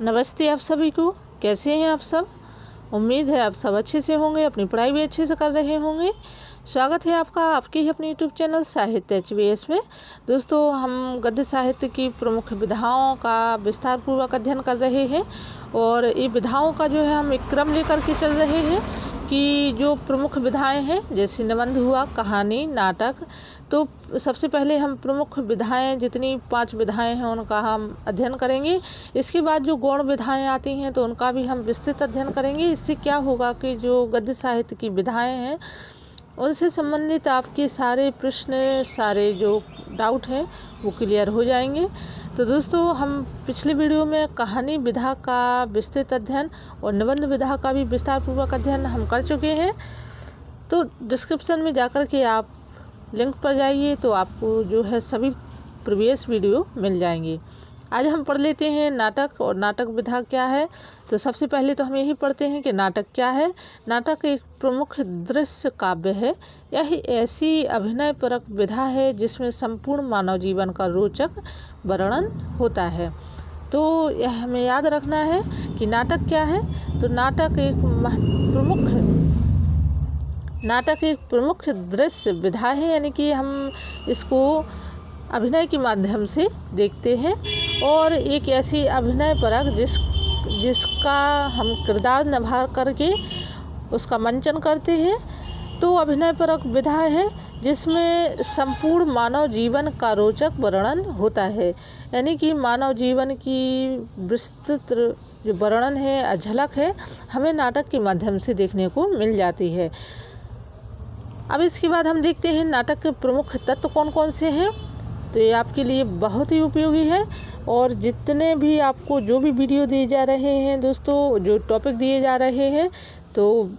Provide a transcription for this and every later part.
नमस्ते आप सभी को। कैसे हैं आप सब। उम्मीद है आप सब अच्छे से होंगे, अपनी पढ़ाई भी अच्छे से कर रहे होंगे। स्वागत है आपका आपके ही अपने यूट्यूब चैनल साहित्य HBS में। दोस्तों, हम गद्य साहित्य की प्रमुख विधाओं का विस्तार पूर्वक अध्ययन कर रहे हैं और ये विधाओं का जो है हम एक क्रम लेकर के चल रहे हैं कि जो प्रमुख विधाएं हैं, जैसे निबंध हुआ, कहानी, नाटक। तो सबसे पहले हम प्रमुख विधाएं, जितनी 5 विधाएं हैं उनका हम अध्ययन करेंगे। इसके बाद जो गौण विधाएं आती हैं तो उनका भी हम विस्तृत अध्ययन करेंगे। इससे क्या होगा कि जो गद्य साहित्य की विधाएं हैं उनसे संबंधित आपके सारे प्रश्न, सारे जो डाउट हैं वो क्लियर हो जाएंगे। तो दोस्तों, हम पिछले वीडियो में कहानी विधा का विस्तृत अध्ययन और निबंध विधा का भी विस्तार पूर्वक अध्ययन हम कर चुके हैं। तो डिस्क्रिप्शन में जाकर के आप लिंक पर जाइए तो आपको जो है सभी प्रीवियस वीडियो मिल जाएंगे। आज हम पढ़ लेते हैं नाटक और नाटक विधा क्या है। तो सबसे पहले तो हम यही पढ़ते हैं कि नाटक क्या है। नाटक एक प्रमुख दृश्य काव्य है। यह ऐसी अभिनय परक विधा है जिसमें संपूर्ण मानव जीवन का रोचक वर्णन होता है। तो यह हमें याद रखना है कि नाटक क्या है। तो नाटक एक प्रमुख दृश्य विधा है, यानी कि हम इसको अभिनय के माध्यम से देखते हैं और एक ऐसी अभिनय परक जिसका हम किरदार निभा करके उसका मंचन करते हैं। तो अभिनय परक विधा है जिसमें संपूर्ण मानव जीवन का रोचक वर्णन होता है, यानी कि मानव जीवन की विस्तृत जो वर्णन है, झलक है, हमें नाटक के माध्यम से देखने को मिल जाती है। अब इसके बाद हम देखते हैं नाटक के प्रमुख तत्व कौन कौन से हैं। तो ये आपके लिए बहुत ही उपयोगी है और जितने भी आपको जो भी वीडियो दिए जा रहे हैं दोस्तों, जो टॉपिक दिए जा रहे हैं, तो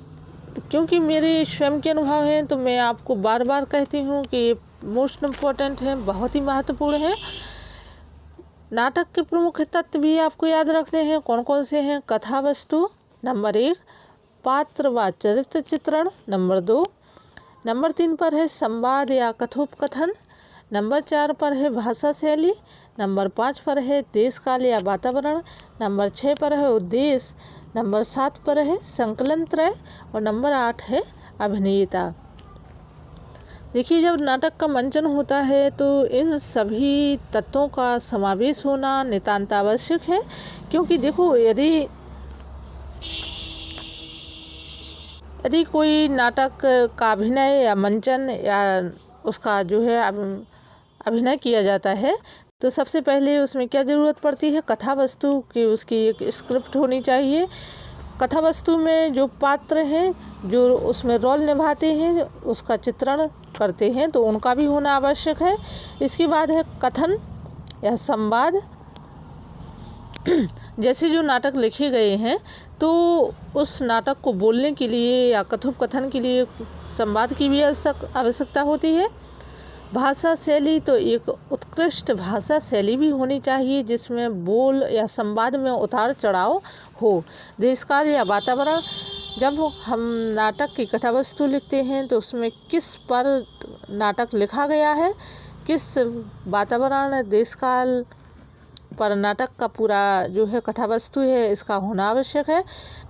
क्योंकि मेरे स्वयं के अनुभव हैं तो मैं आपको बार बार कहती हूँ कि ये मोस्ट इम्पॉर्टेंट है, बहुत ही महत्वपूर्ण है। नाटक के प्रमुख तत्व भी आपको याद रखने हैं। कौन कौन से हैं। कथा वस्तु नंबर 1, पात्र व चरित्र चित्रण नंबर 2, नंबर 3 पर है संवाद या कथोपकथन, नंबर 4 पर है भाषा शैली, नंबर 5 पर है देश काल या वातावरण, नंबर 6 पर है उद्देश्य, नंबर 7 पर है संकलन त्रय और नंबर 8 है अभिनेता। देखिए, जब नाटक का मंचन होता है तो इन सभी तत्वों का समावेश होना नितांत आवश्यक है, क्योंकि देखो, यदि कोई नाटक का अभिनय या मंचन या उसका जो है अभिनय किया जाता है तो सबसे पहले उसमें क्या ज़रूरत पड़ती है। कथा वस्तु की, उसकी एक स्क्रिप्ट होनी चाहिए। कथा वस्तु में जो पात्र हैं, जो उसमें रोल निभाते हैं, उसका चित्रण करते हैं, तो उनका भी होना आवश्यक है। इसके बाद है कथन या संवाद। जैसे जो नाटक लिखे गए हैं तो उस नाटक को बोलने के लिए या कथोपकथन के लिए संवाद की भी आवश्यकता होती है। भाषा शैली, तो एक उत्कृष्ट भाषा शैली भी होनी चाहिए जिसमें बोल या संवाद में उतार चढ़ाव हो। देशकाल या वातावरण, जब हम नाटक की कथा वस्तु लिखते हैं तो उसमें किस पर नाटक लिखा गया है, किस वातावरण, देशकाल पर नाटक का पूरा जो है कथा वस्तु है, इसका होना आवश्यक है।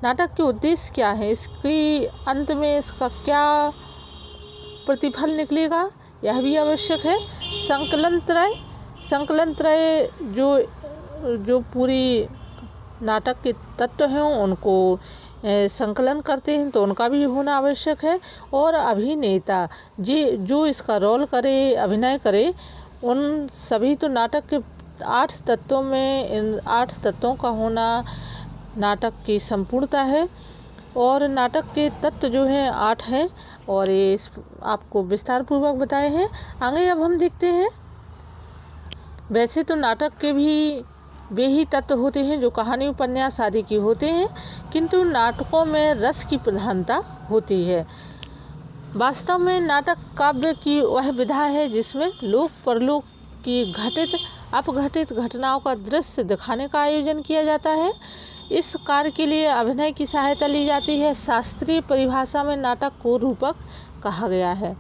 नाटक के उद्देश्य क्या है, इसकी अंत में इसका क्या प्रतिफल निकलेगा, यह भी आवश्यक है। संकलन त्रय जो पूरी नाटक के तत्व हैं उनको संकलन करते हैं तो उनका भी होना आवश्यक है। और अभिनेता जो इसका रोल करे, अभिनय करे, उन सभी, तो नाटक के 8 तत्वों में इन 8 तत्वों का होना नाटक की संपूर्णता है। और नाटक के तत्व जो हैं 8 हैं और ये आपको विस्तार पूर्वक बताए हैं। आगे अब हम देखते हैं। वैसे तो नाटक के भी वे ही तत्व होते हैं जो कहानी, उपन्यास आदि की होते हैं, किंतु नाटकों में रस की प्रधानता होती है। वास्तव में नाटक काव्य की वह विधा है जिसमें लोक परलोक की घटित अपघटित घटनाओं का दृश्य दिखाने का आयोजन किया जाता है। इस कार्य के लिए अभिनय की सहायता ली जाती है। शास्त्रीय परिभाषा में नाटक को रूपक कहा गया है।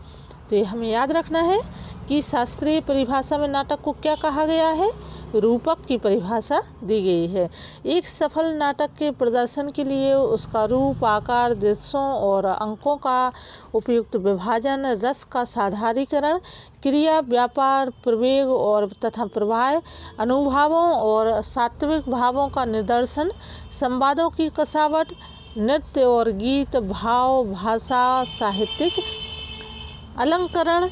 तो ये हमें याद रखना है कि शास्त्रीय परिभाषा में नाटक को क्या कहा गया है। रूपक की परिभाषा दी गई है। एक सफल नाटक के प्रदर्शन के लिए उसका रूप, आकार, दृश्यों और अंकों का उपयुक्त विभाजन, रस का साधारीकरण, क्रिया, व्यापार, प्रवेग और तथा प्रवाह, अनुभावों और सात्विक भावों का निदर्शन, संवादों की कसावट, नृत्य और गीत, भाव, भाषा, साहित्यिक अलंकरण,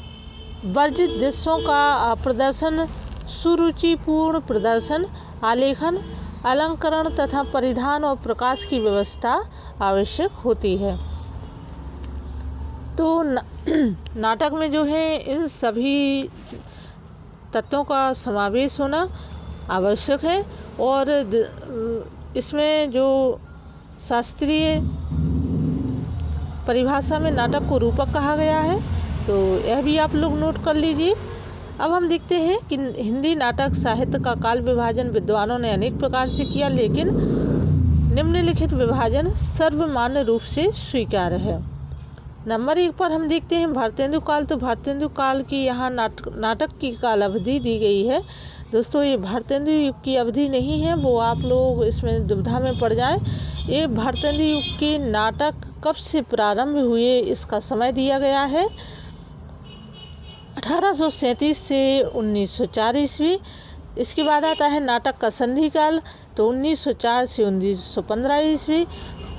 वर्जित दृश्यों का प्रदर्शन, सुरुचिपूर्ण प्रदर्शन, आलेखन, अलंकरण तथा परिधान और प्रकाश की व्यवस्था आवश्यक होती है। तो नाटक में जो है इन सभी तत्वों का समावेश होना आवश्यक है। और इसमें जो शास्त्रीय परिभाषा में नाटक को रूपक कहा गया है, तो यह भी आप लोग नोट कर लीजिए। अब हम देखते हैं कि हिंदी नाटक साहित्य का काल विभाजन विद्वानों ने अनेक प्रकार से किया, लेकिन निम्नलिखित विभाजन सर्वमान्य रूप से स्वीकार्य है। नंबर 1 पर हम देखते हैं भारतेंदु काल। तो भारतेंदु काल की यहाँ नाटक की काल अवधि दी गई है। दोस्तों, ये भारतेंदु युग की अवधि नहीं है, वो आप लोग इसमें दुविधा में पड़ जाएं। ये भारतेंदु युग के नाटक कब से प्रारंभ हुए इसका समय दिया गया है। 1837 से 1904 ईस्वी। इसके बाद आता है नाटक का संधि काल, तो 1904 से 1915 ईस्वी।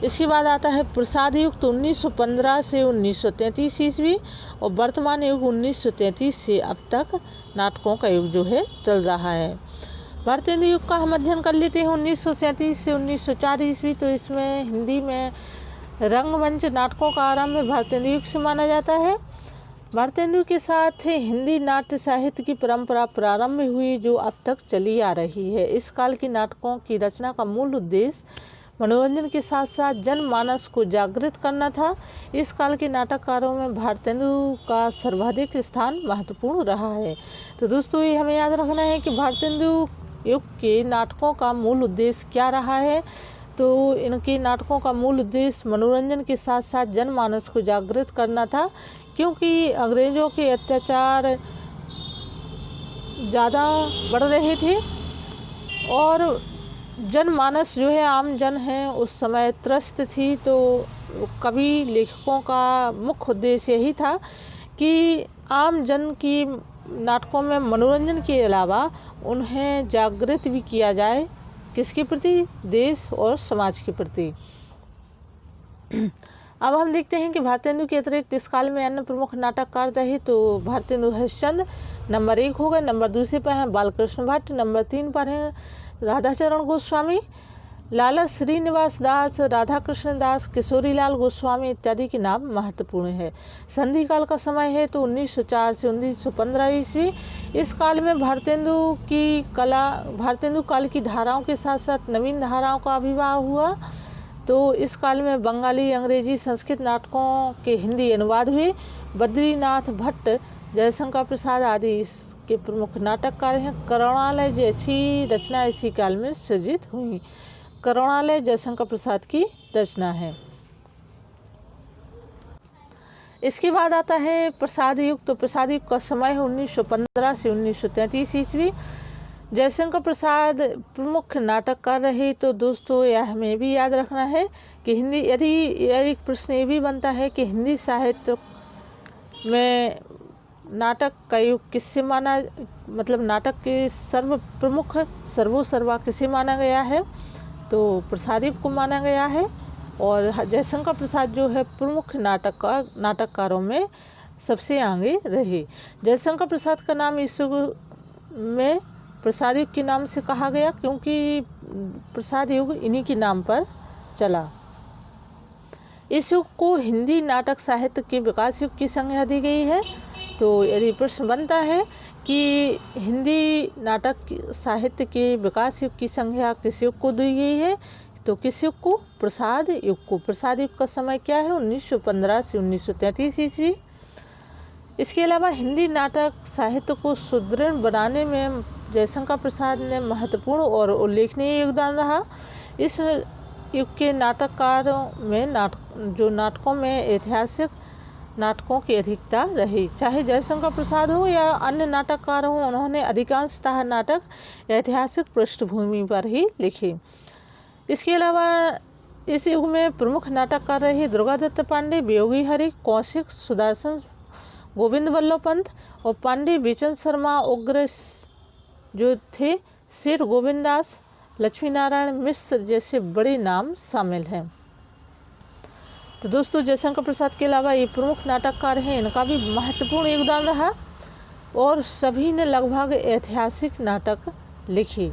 इसके बाद आता है प्रसाद युग, तो 1915 से 1933 ईस्वी। और वर्तमान युग 1933 से अब तक नाटकों का युग जो है चल रहा है। भारतेंदु युग का हम अध्ययन कर लेते हैं 1937 से 1904 ईस्वी। तो इसमें हिंदी में रंगमंच नाटकों का आरंभ भारतेंदु युग से माना जाता है। भारतेंदु के साथ हिंदी नाट्य साहित्य की परंपरा प्रारंभ हुई, जो अब तक चली आ रही है। इस काल की नाटकों की रचना का मूल उद्देश्य मनोरंजन के साथ साथ जनमानस को जागृत करना था। इस काल के नाटककारों में भारतेंदु का सर्वाधिक स्थान महत्वपूर्ण रहा है। तो दोस्तों, ये हमें याद रखना है कि भारतेंदु युग के नाटकों का मूल उद्देश्य क्या रहा है। तो इनके नाटकों का मूल उद्देश्य मनोरंजन के साथ साथ जनमानस को जागृत करना था, क्योंकि अंग्रेज़ों के अत्याचार ज़्यादा बढ़ रहे थे और जनमानस जो है, आम जन है, उस समय त्रस्त थी। तो कवि लेखकों का मुख्य उद्देश्य यही था कि आम जन की नाटकों में मनोरंजन के अलावा उन्हें जागृत भी किया जाए, किसके प्रति? देश और समाज के प्रति। अब हम देखते हैं कि भारतेंदु के अतिरिक्त इस काल में अन्य प्रमुख नाटककार रहे। तो भारतेंदु हरिश्चंद्र नंबर 1 हो गए। नंबर 2 पर हैं बालकृष्ण भट्ट। नंबर 3 पर हैं राधाचरण गोस्वामी, लाला श्रीनिवास दास, राधा कृष्ण दास, किशोरीलाल गोस्वामी इत्यादि के नाम महत्वपूर्ण है। संधि काल का समय है तो 1904 से 1915 ईस्वी। इस काल में भारतेंदु काल की धाराओं के साथ साथ नवीन धाराओं का आविर्भाव हुआ। तो इस काल में बंगाली, अंग्रेजी, संस्कृत नाटकों के हिंदी अनुवाद हुए। बद्रीनाथ भट्ट, जयशंकर प्रसाद आदि इसके प्रमुख नाटककार हैं। करुणालय जैसी रचना इसी काल में सृजित हुई। करुणालय जयशंकर प्रसाद की रचना है। इसके बाद आता है प्रसाद युग। तो प्रसाद युग का समय है 1915 से 1933 ईस्वी। जयशंकर प्रसाद प्रमुख नाटककार रहे। तो दोस्तों, यह हमें भी याद रखना है कि हिंदी, यदि एक प्रश्न ये भी बनता है कि हिंदी साहित्य में नाटक का युग किससे माना, मतलब नाटक के सर्वोसर्वा किसे माना गया है, तो प्रसाद युग को माना गया है। और जयशंकर प्रसाद जो है प्रमुख नाटककारों में सबसे आगे रहे। जयशंकर प्रसाद का नाम इस युग में प्रसाद युग के नाम से कहा गया, क्योंकि प्रसाद युग इन्हीं के नाम पर चला। इस युग को हिंदी नाटक साहित्य के विकास युग की संज्ञा दी गई है। तो यदि प्रश्न बनता है कि हिंदी नाटक साहित्य के विकास युग की संज्ञा किस युग को दी गई है, तो किस युग को? प्रसाद युग को। प्रसाद युग का समय क्या है? 1915 से 1933 ईस्वी। इसके अलावा हिंदी नाटक साहित्य को सुदृढ़ बनाने में जयशंकर प्रसाद ने महत्वपूर्ण और उल्लेखनीय योगदान रहा। इस युग के नाटककारों में नाटकों में ऐतिहासिक नाटकों की अधिकता रही। चाहे जयशंकर प्रसाद हो या अन्य नाटककार हों, उन्होंने अधिकांशतः नाटक ऐतिहासिक पृष्ठभूमि पर ही लिखे। इसके अलावा इस युग में प्रमुख नाटककार रहे दुर्गादत्त पांडे, वियोगी हरि, कौशिक, सुदर्शन, गोविंद वल्लभ पंत और पांडे बीचन शर्मा उग्र जो थे, सेठ गोविंद दास, लक्ष्मी नारायण मिश्र जैसे बड़े नाम शामिल हैं। तो दोस्तों, जयशंकर प्रसाद के अलावा ये प्रमुख नाटककार हैं, इनका भी महत्वपूर्ण योगदान रहा और सभी ने लगभग ऐतिहासिक नाटक लिखे।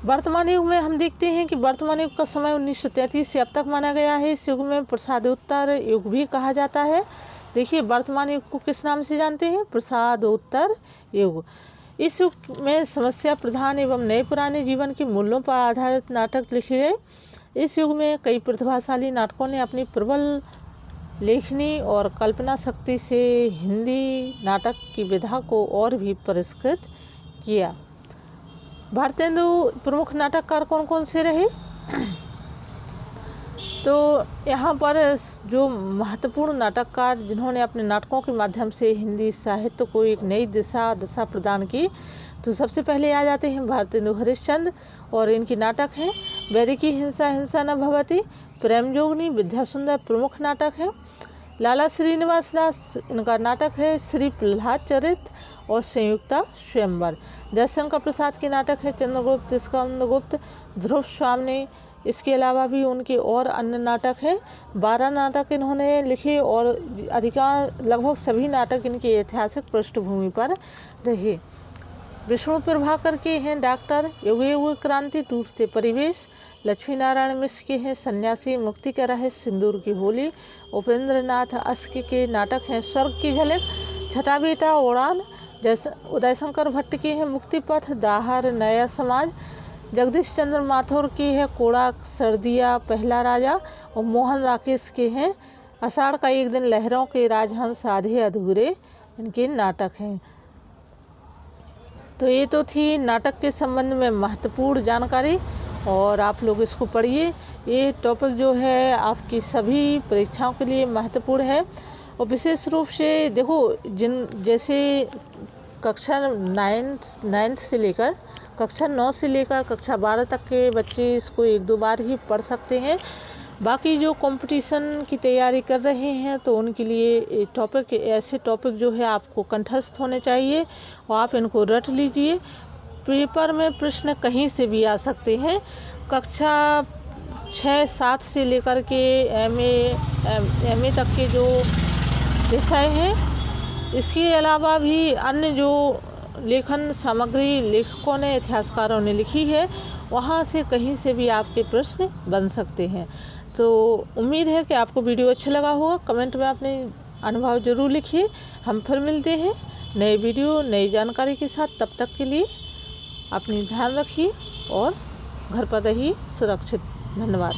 वर्तमान युग में हम देखते हैं कि वर्तमान युग का समय 1933 से अब तक माना गया है। इस युग में प्रसादोत्तर युग भी कहा जाता है। देखिए, वर्तमान युग को किस नाम से जानते हैं? प्रसादोत्तर युग। इस युग में समस्या प्रधान एवं नए पुराने जीवन के मूल्यों पर आधारित नाटक लिखे गए। इस युग में कई प्रतिभाशाली नाटकों ने अपनी प्रबल लेखनी और कल्पना शक्ति से हिंदी नाटक की विधा को और भी परिष्कृत किया। भारतेंदु प्रमुख नाटककार कौन कौन से रहे? तो यहाँ पर जो महत्वपूर्ण नाटककार जिन्होंने अपने नाटकों के माध्यम से हिंदी साहित्य को एक नई दशा प्रदान की, तो सबसे पहले आ जाते हैं भारतेंदु हरिश्चंद्र और इनके नाटक हैं वैदिकी हिंसा हिंसा न भवति, प्रेमजोगिनी, विद्यासुंदर प्रमुख नाटक है। लाला श्रीनिवास दास, इनका नाटक है श्री प्रहलाद चरित और संयुक्ता स्वयंवर। जयशंकर प्रसाद के नाटक है चंद्रगुप्त, स्कंदगुप्त, ध्रुव स्वामी। इसके अलावा भी उनके और अन्य नाटक हैं। 12 नाटक इन्होंने लिखे और अधिकांश लगभग सभी नाटक इनके ऐतिहासिक पृष्ठभूमि पर रहे। विष्णु प्रभाकर के हैं डॉक्टर, युगे युग क्रांति, टूटते परिवेश। लक्ष्मी नारायण मिश्र के हैं सन्यासी, मुक्ति का रहस्य, सिंदूर की होली। उपेंद्र नाथ अस्क के नाटक हैं स्वर्ग की झलक, छठा बेटा, उड़ान। उदय शंकर भट्ट के हैं मुक्ति पथ, दाहर, नया समाज। जगदीश चंद्र माथुर की है कोड़ा, सर्दिया, पहला राजा। और मोहन राकेश के हैं आषाढ़ का एक दिन, लहरों के राजहंस, आधे अधूरे इनके नाटक हैं। तो ये तो थी नाटक के संबंध में महत्वपूर्ण जानकारी और आप लोग इसको पढ़िए। ये टॉपिक जो है आपकी सभी परीक्षाओं के लिए महत्वपूर्ण है और विशेष रूप से देखो जैसे कक्षा 9 से लेकर कक्षा 9 से लेकर कक्षा 12 तक के बच्चे इसको 1-2 बार ही पढ़ सकते हैं। बाकी जो कंपटीशन की तैयारी कर रहे हैं तो उनके लिए टॉपिक ऐसे टॉपिक जो है आपको कंठस्थ होने चाहिए और आप इनको रट लीजिए। पेपर में प्रश्न कहीं से भी आ सकते हैं। कक्षा 6-7 से लेकर के एमए तक के जो विषय हैं, इसके अलावा भी अन्य जो लेखन सामग्री लेखकों ने, इतिहासकारों ने लिखी है, वहाँ से कहीं से भी आपके प्रश्न बन सकते हैं। तो उम्मीद है कि आपको वीडियो अच्छा लगा होगा। कमेंट में अपने अनुभव ज़रूर लिखिए। हम फिर मिलते हैं नए वीडियो नई जानकारी के साथ। तब तक के लिए अपनी ध्यान रखिए और घर पर रहिए सुरक्षित। धन्यवाद।